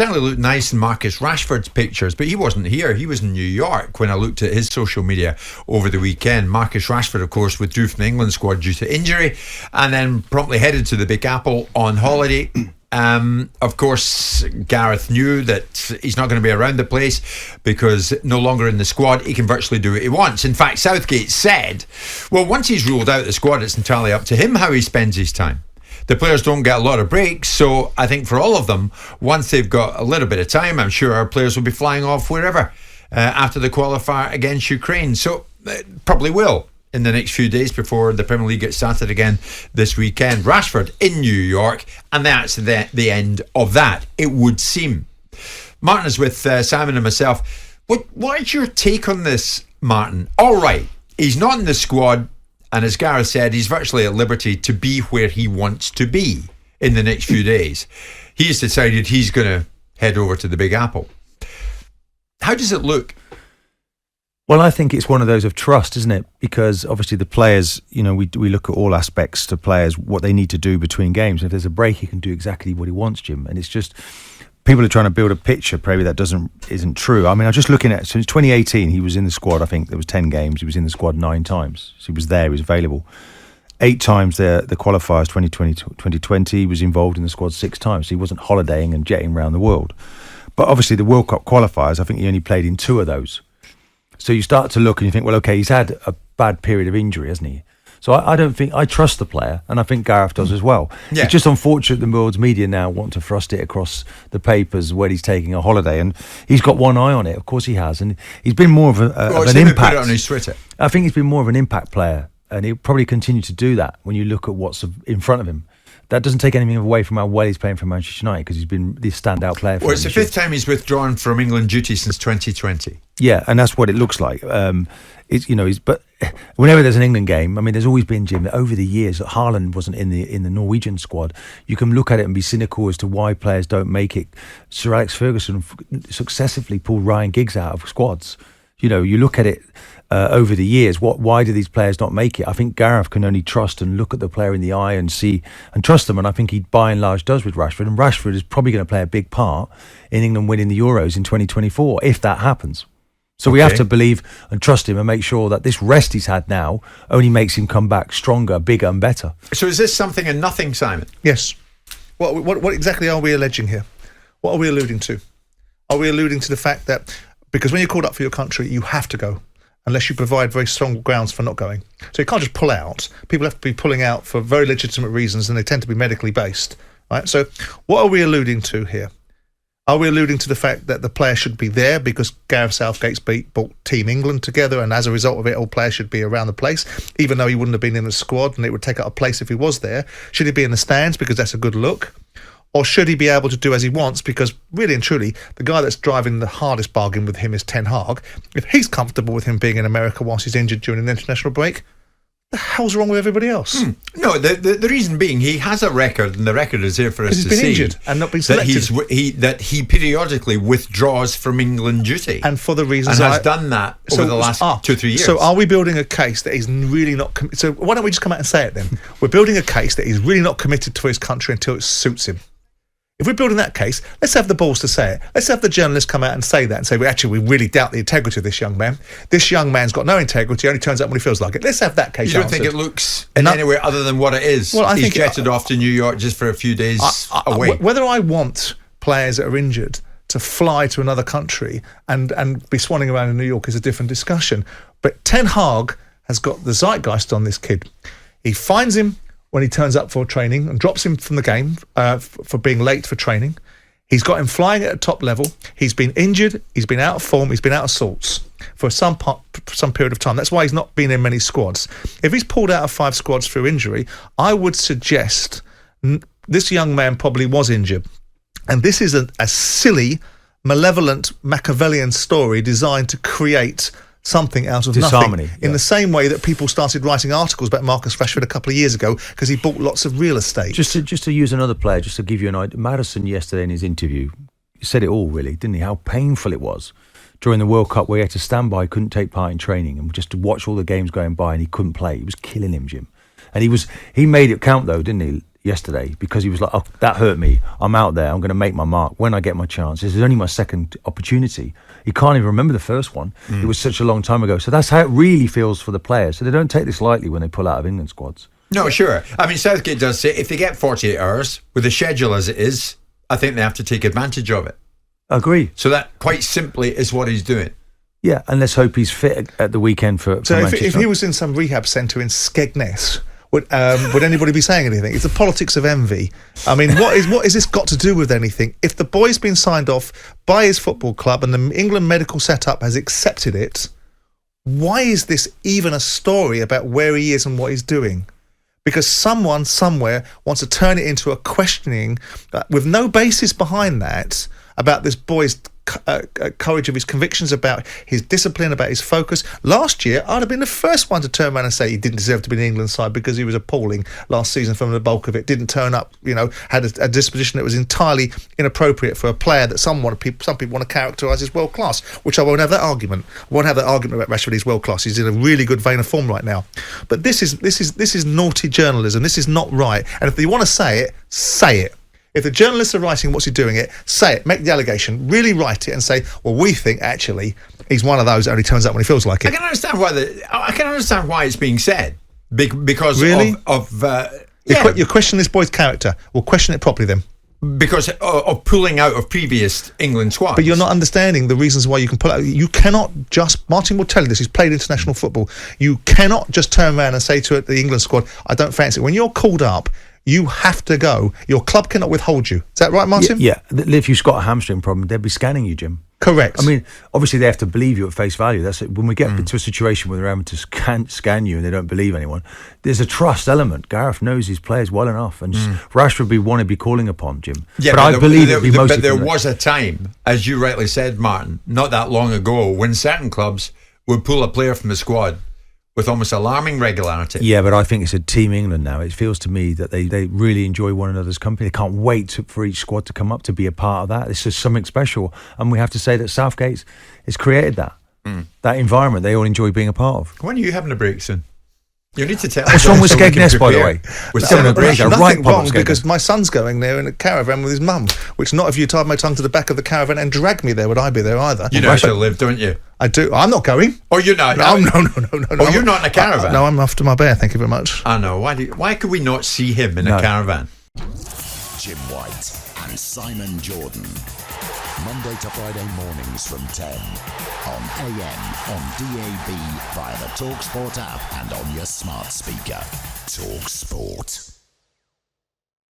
certainly looked nice in Marcus Rashford's pictures, but he wasn't here. He was in New York when I looked at his social media over the weekend. Marcus Rashford, of course, withdrew from the England squad due to injury and then promptly headed to the Big Apple on holiday. Of course, Gareth knew that he's not going to be around the place because no longer in the squad, he can virtually do what he wants. In fact, Southgate said, well, once he's ruled out the squad, it's entirely up to him how he spends his time. The players don't get a lot of breaks, so I think for all of them, once they've got a little bit of time, I'm sure our players will be flying off wherever after the qualifier against Ukraine. So probably will in the next few days before the Premier League gets started again this weekend. Rashford in New York, and that's the end of that, it would seem. Martin is with Simon and myself. What is your take on this, Martin? All right, he's not in the squad, and as Gareth said, he's virtually at liberty to be where he wants to be in the next few days. He's decided he's going to head over to the Big Apple. How does it look? Well, I think it's one of those of trust, isn't it? Because obviously the players, we look at all aspects to players, what they need to do between games. If there's a break, he can do exactly what he wants, Jim. And it's just, people are trying to build a picture, probably that isn't true. I mean, I'm just looking at, since 2018, he was in the squad, I think there was 10 games. He was in the squad 9 times. So he was there, he was available. 8 times the qualifiers, 2020, he was involved in the squad 6 times. So he wasn't holidaying and jetting around the world. But obviously the World Cup qualifiers, I think he only played in 2 of those. So you start to look and you think, well, okay, he's had a bad period of injury, hasn't he? So I don't think, I trust the player, and I think Gareth does as well. Yeah. It's just unfortunate the world's media now want to thrust it across the papers when he's taking a holiday, and he's got one eye on it, of course he has, and he's been more of an impact. Put it on his Twitter. I think he's been more of an impact player, and he'll probably continue to do that when you look at what's in front of him. That doesn't take anything away from how well he's playing for Manchester United, because he's been the standout player for it's the 5th time he's withdrawn from England duty since 2020. Yeah, and that's what it looks like. But whenever there's an England game, I mean, there's always been, Jim, that over the years that Haaland wasn't in the Norwegian squad. You can look at it and be cynical as to why players don't make it. Sir Alex Ferguson successively pulled Ryan Giggs out of squads. You look at it over the years. Why do these players not make it? I think Gareth can only trust and look at the player in the eye and see and trust them. And I think he, by and large, does with Rashford. And Rashford is probably going to play a big part in England winning the Euros in 2024, if that happens. So we have to believe and trust him and make sure that this rest he's had now only makes him come back stronger, bigger and better. So is this something and nothing, Simon? Yes. What exactly are we alleging here? What are we alluding to? Are we alluding to the fact that because when you're called up for your country, you have to go unless you provide very strong grounds for not going? So you can't just pull out. People have to be pulling out for very legitimate reasons, and they tend to be medically based. Right? So what are we alluding to here? Are we alluding to the fact that the player should be there because Gareth Southgate's brought Team England together, and as a result of it, all players should be around the place, even though he wouldn't have been in the squad and it would take up a place if he was there? Should he be in the stands because that's a good look? Or should he be able to do as he wants? Because really and truly, the guy that's driving the hardest bargain with him is Ten Hag. If he's comfortable with him being in America whilst he's injured during an international break, the hell's wrong with everybody else? No, the reason being he has a record, and the record is there for us to see. He's been injured and not been selected. That he periodically withdraws from England duty, and for the reasons and has done that over the last 2 or 3 years. So, are we building a case that he's really not? So, why don't we just come out and say it then? We're building a case that he's really not committed to his country until it suits him. If we're building that case, let's have the balls to say it. Let's have the journalists come out and say that and say, we really doubt the integrity of this young man. This young man's got no integrity, only turns up when he feels like it. Let's have that case. You don't think it looks in any way other than what it is? Well, he's jetted off to New York just for a few days away. Whether I want players that are injured to fly to another country and be swanning around in New York is a different discussion. But Ten Hag has got the zeitgeist on this kid. He finds him when he turns up for training and drops him from the game for being late for training. He's got him flying at a top level. He's been injured. He's been out of form. He's been out of sorts for some period of time. That's why he's not been in many squads. If he's pulled out of 5 squads through injury, I would suggest this young man probably was injured. And this is a silly, malevolent, Machiavellian story designed to create something out of disharmony, nothing. In the same way that people started writing articles about Marcus Rashford a couple of years ago because he bought lots of real estate. Just to use another player, just to give you an idea, Maddison yesterday in his interview, he said it all really, didn't he? How painful it was during the World Cup where he had to stand by, couldn't take part in training, and just to watch all the games going by, and he couldn't play. It was killing him, Jim. And he made it count though, didn't he? yesterday because he was like, oh, that hurt me. I'm out there. I'm going to make my mark when I get my chance. This is only my second opportunity. He can't even remember the first one. It was such a long time ago. So that's how it really feels for the players. So they don't take this lightly when they pull out of England squads. No, sure. I mean, Southgate does say if they get 48 hours with the schedule as it is, I think they have to take advantage of it. I agree. So that quite simply is what he's doing. Yeah, and let's hope he's fit at the weekend for So Manchester. if he was in some rehab centre in Skegness, would anybody be saying anything? It's the politics of envy. I mean, what is this got to do with anything? If the boy's been signed off by his football club and the England medical setup has accepted it, why is this even a story about where he is and what he's doing? Because someone somewhere wants to turn it into a questioning with no basis behind that about this boy's courage of his convictions, about his discipline, about his focus. Last year, I'd have been the first one to turn around and say he didn't deserve to be in the England side because he was appalling last season from the bulk of it. Didn't turn up, had a disposition that was entirely inappropriate for a player that some people want to characterise as world class, which I won't have that argument. I won't have that argument about Rashford. He's world class. He's in a really good vein of form right now. But this is naughty journalism. This is not right. And if you want to say it, say it. If the journalists are writing what's he doing it, say it, make the allegation, really write it and say, well, we think actually he's one of those that only turns up when he feels like it. I can understand why it's being said because really? You question this boy's character. Well, question it properly then. Because of pulling out of previous England squads. But you're not understanding the reasons why you can pull out. You cannot just, Martin will tell you this, he's played international football. You cannot just turn around and say to the England squad, I don't fancy it. When you're called up, you have to go. Your club cannot withhold you. Is that right, Martin? Yeah. If you've got a hamstring problem, they'll be scanning you, Jim. Correct. I mean, obviously they have to believe you at face value. That's it. When we get into a situation where they're having to scan you and they don't believe anyone, there's a trust element. Gareth knows his players well enough, and Rashford would be calling upon Jim. Yeah, but I believe it'd be mostly. But there was a time, as you rightly said, Martin, not that long ago, when certain clubs would pull a player from the squad with almost alarming regularity. Yeah, but I think it's a Team England now. It feels to me that they really enjoy one another's company. They can't wait for each squad to come up to be a part of that. It's just something special. And we have to say that Southgate has created that environment they all enjoy being a part of. When are you having a break soon? You need to tell us. What's wrong with Skegness, by the way? Nothing wrong, because my son's going there in a caravan with his mum, which not if you tied my tongue to the back of the caravan and dragged me there would I be there either. You know where to live, don't you? I do. I'm not going. Oh, you're not? No. Oh, you're not in a caravan? No, I'm off to my bear, thank you very much. I know. Why could we not see him in a caravan? Jim White and Simon Jordan. Monday to Friday mornings from 10 on AM, on DAB, via the talkSPORT app and on your smart speaker. talkSPORT.